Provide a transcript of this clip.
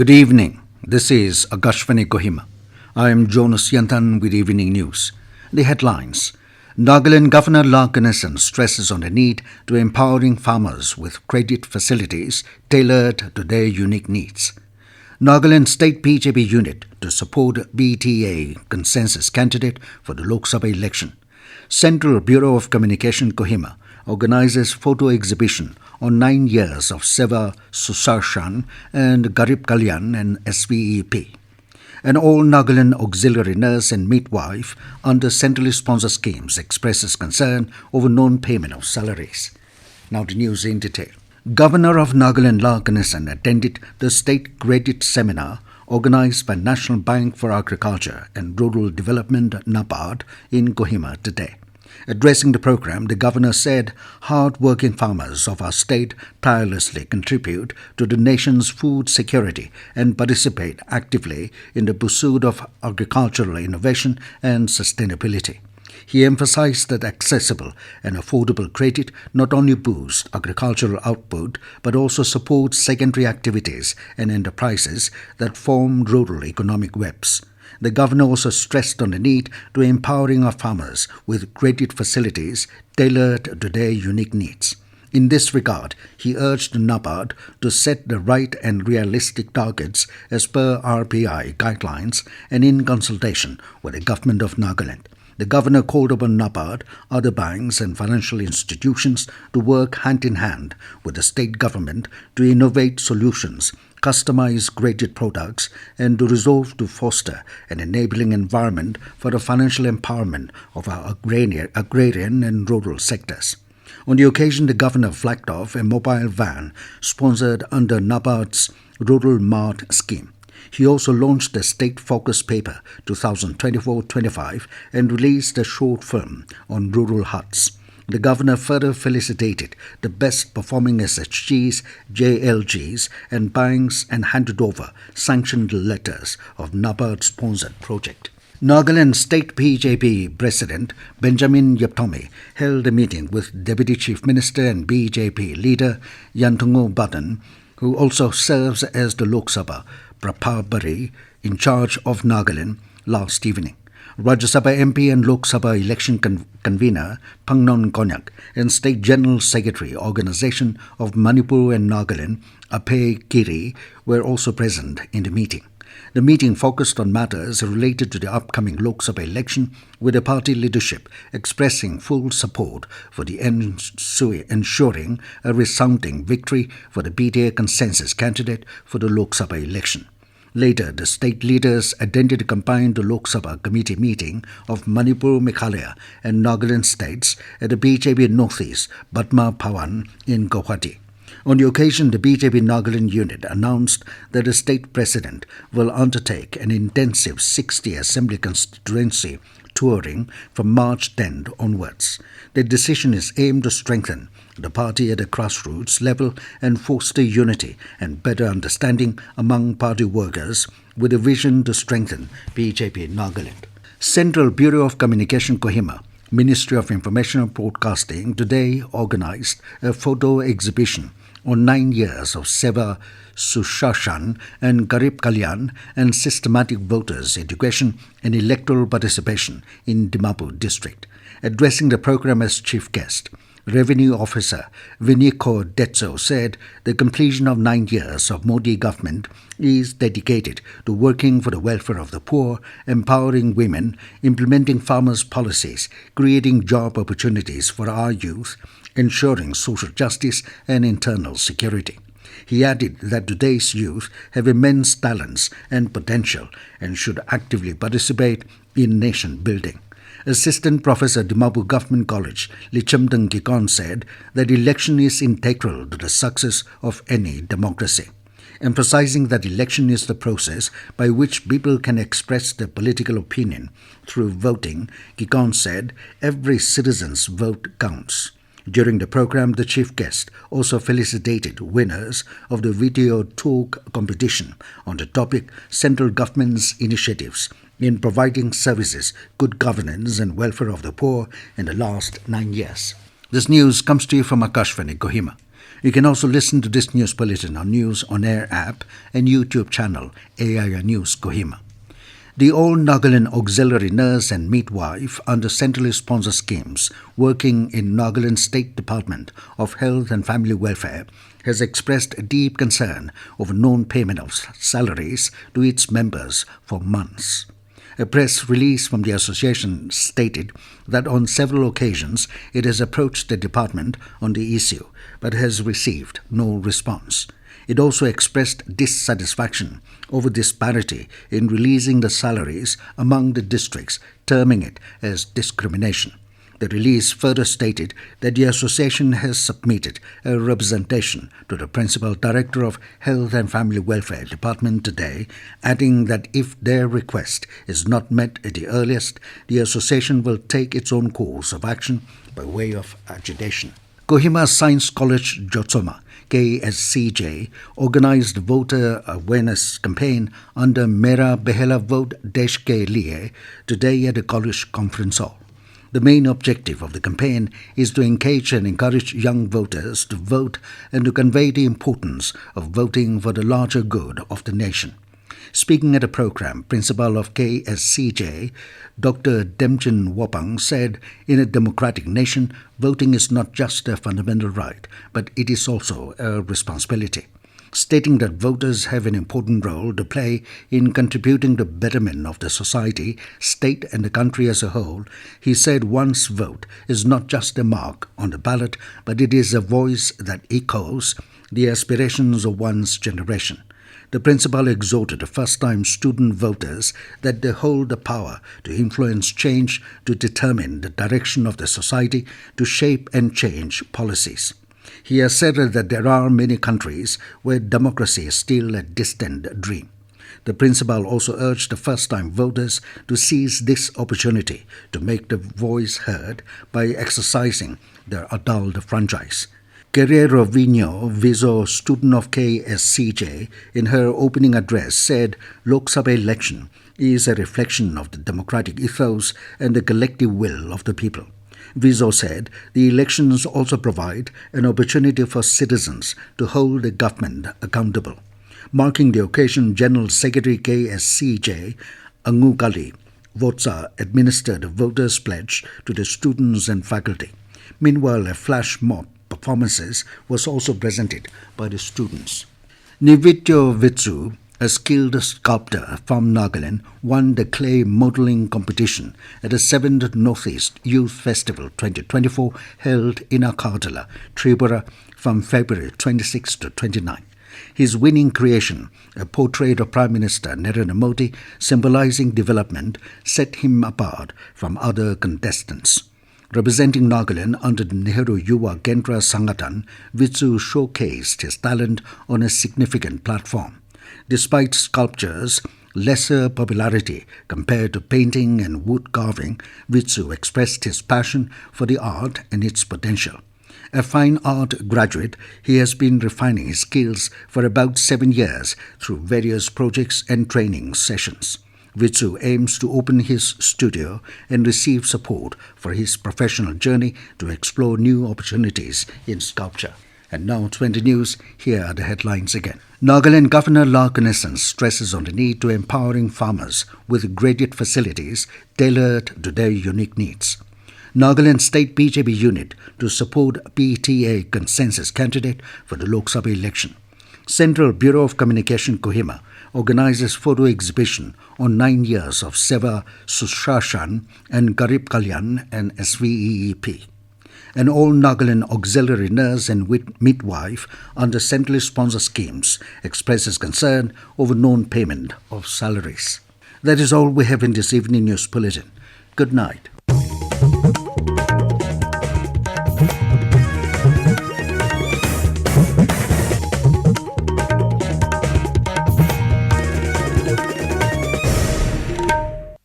Good evening. This is Akashvani Kohima. I am Jonas Yantan with Evening News. The headlines. Nagaland Governor La Ganesan stresses on the need to empowering farmers with credit facilities tailored to their unique needs. Nagaland State BJP Unit to support BTA consensus candidate for the Lok Sabha Election. Central Bureau of Communication Kohima organizes photo exhibition on 9 years of Seva, Sushashan and Garib, Kalyan and SVEEP. An all-Nagaland auxiliary nurse and midwife under centrally sponsored schemes expresses concern over non-payment of salaries. Now the news in detail. Governor of Nagaland La Ganesan attended the State Credit Seminar organized by National Bank for Agriculture and Rural Development NABARD in Kohima today. Addressing the program, the governor said hard-working farmers of our state tirelessly contribute to the nation's food security and participate actively in the pursuit of agricultural innovation and sustainability. He emphasized that accessible and affordable credit not only boosts agricultural output but also supports secondary activities and enterprises that form rural economic webs. The governor also stressed on the need to empowering our farmers with credit facilities tailored to their unique needs. In this regard, he urged NABARD to set the right and realistic targets as per RBI guidelines and in consultation with the government of Nagaland. The governor called upon NABARD, other banks and financial institutions to work hand in hand with the state government to innovate solutions, customize graded products and to resolve to foster an enabling environment for the financial empowerment of our agrarian and rural sectors. On the occasion, the governor flagged off a mobile van sponsored under NABARD's Rural Mart scheme. He also launched the State Focus Paper 2024-25 and released a short film on rural huts. The governor further felicitated the best performing SHGs, JLGs and banks and handed over sanctioned letters of NABARD-sponsored project. Nagaland State BJP President Benjamin Yeptomi held a meeting with Deputy Chief Minister and BJP leader Yantungo Badan, who also serves as the Lok Sabha Prabhari in charge of Nagaland, last evening. Rajya Sabha MP and Lok Sabha Election convener Phangnon Konyak and State General Secretary Organization of Manipur and Nagaland Aphe Giri were also present in the meeting. The meeting focused on matters related to the upcoming Lok Sabha election, with the party leadership expressing full support for the ensuring a resounding victory for the BTA consensus candidate for the Lok Sabha election. Later, the state leaders attended a combined Lok Sabha committee meeting of Manipur, Meghalaya and Nagaland states at the BJP Northeast Batma Bhawan in Guwahati. On the occasion, the BJP Nagaland unit announced that the state president will undertake an intensive 60 assembly constituency touring from March 10 onwards. The decision is aimed to strengthen the party at a grassroots level and foster unity and better understanding among party workers with a vision to strengthen BJP Nagaland. Central Bureau of Communication Kohima, Ministry of Information and Broadcasting today organized a photo exhibition on 9 years of Seva, Sushashan and Garib, Kalyan and systematic voters' education and electoral participation in Dimapur district. Addressing the program as chief guest, Revenue Officer Viniko Detso said the completion of 9 years of Modi government is dedicated to working for the welfare of the poor, empowering women, implementing farmers' policies, creating job opportunities for our youth, ensuring social justice and internal security. He added that today's youth have immense talents and potential and should actively participate in nation building. Assistant Professor Dimapur Government College Lichamdang Gikon said that election is integral to the success of any democracy. Emphasizing that election is the process by which people can express their political opinion through voting, Gikon said every citizen's vote counts. During the program, the chief guest also felicitated winners of the video talk competition on the topic Central Government's Initiatives in Providing Services, Good Governance and Welfare of the Poor in the last 9 years. This news comes to you from Akashvani, Kohima. You can also listen to this news bulletin on News On Air app and YouTube channel AIR News Kohima. The All Nagaland Auxiliary Nurse and Midwife under centrally sponsored schemes working in Nagaland State Department of Health and Family Welfare has expressed a deep concern over non-payment of salaries to its members for months. A press release from the association stated that on several occasions it has approached the department on the issue but has received no response. It also expressed dissatisfaction over disparity in releasing the salaries among the districts, terming it as discrimination. The release further stated that the association has submitted a representation to the Principal Director of Health and Family Welfare Department today, adding that if their request is not met at the earliest, the association will take its own course of action by way of agitation. Kohima Science College Jotsoma KSCJ organized voter awareness campaign under Mera Behela Vote Desh Ke Liye today at the college conference hall. The main objective of the campaign is to engage and encourage young voters to vote and to convey the importance of voting for the larger good of the nation. Speaking at a program, Principal of KSCJ, Dr. Demchen Wapang said, in a democratic nation, voting is not just a fundamental right, but it is also a responsibility. Stating that voters have an important role to play in contributing to the betterment of the society, state and the country as a whole, he said one's vote is not just a mark on the ballot, but it is a voice that echoes the aspirations of one's generation. The principal exhorted the first-time student voters that they hold the power to influence change, to determine the direction of the society, to shape and change policies. He has said that there are many countries where democracy is still a distant dream. The principal also urged the first-time voters to seize this opportunity to make their voice heard by exercising their adult franchise. Guerrero Vino Vizo, student of KSCJ, in her opening address said Lok Sabha Election is a reflection of the democratic ethos and the collective will of the people. Vizo said the elections also provide an opportunity for citizens to hold the government accountable. Marking the occasion, General Secretary KSCJ, Angu Kali Votsa, administered a voter's pledge to the students and faculty. Meanwhile, a flash mob performances was also presented by the students. Nivityo Vitsu, a skilled sculptor from Nagaland, won the clay modeling competition at the 7th Northeast Youth Festival 2024 held in Agartala, Tripura from February 26 to 29. His winning creation, a portrait of Prime Minister Narendra Modi symbolizing development, set him apart from other contestants. Representing Nagaland under the Nehru Yuva Kendra Sangathan, Vitsu showcased his talent on a significant platform. Despite sculpture's lesser popularity compared to painting and wood carving, Vitsu expressed his passion for the art and its potential. A fine art graduate, he has been refining his skills for about 7 years through various projects and training sessions. Vitsu aims to open his studio and receive support for his professional journey to explore new opportunities in sculpture. And now 20 News, here are the headlines again. Nagaland Governor La Ganesan stresses on the need to empowering farmers with graded facilities tailored to their unique needs. Nagaland State BJP Unit to support PTA consensus candidate for the Lok Sabha Election. Central Bureau of Communication Kohima organizes photo exhibition on 9 years of Seva, Sushashan and Garib, Kalyan and SVEEP. An all Nagaland auxiliary nurse and midwife under centrally sponsored schemes expresses concern over non-payment of salaries. That is all we have in this evening news bulletin. Good night.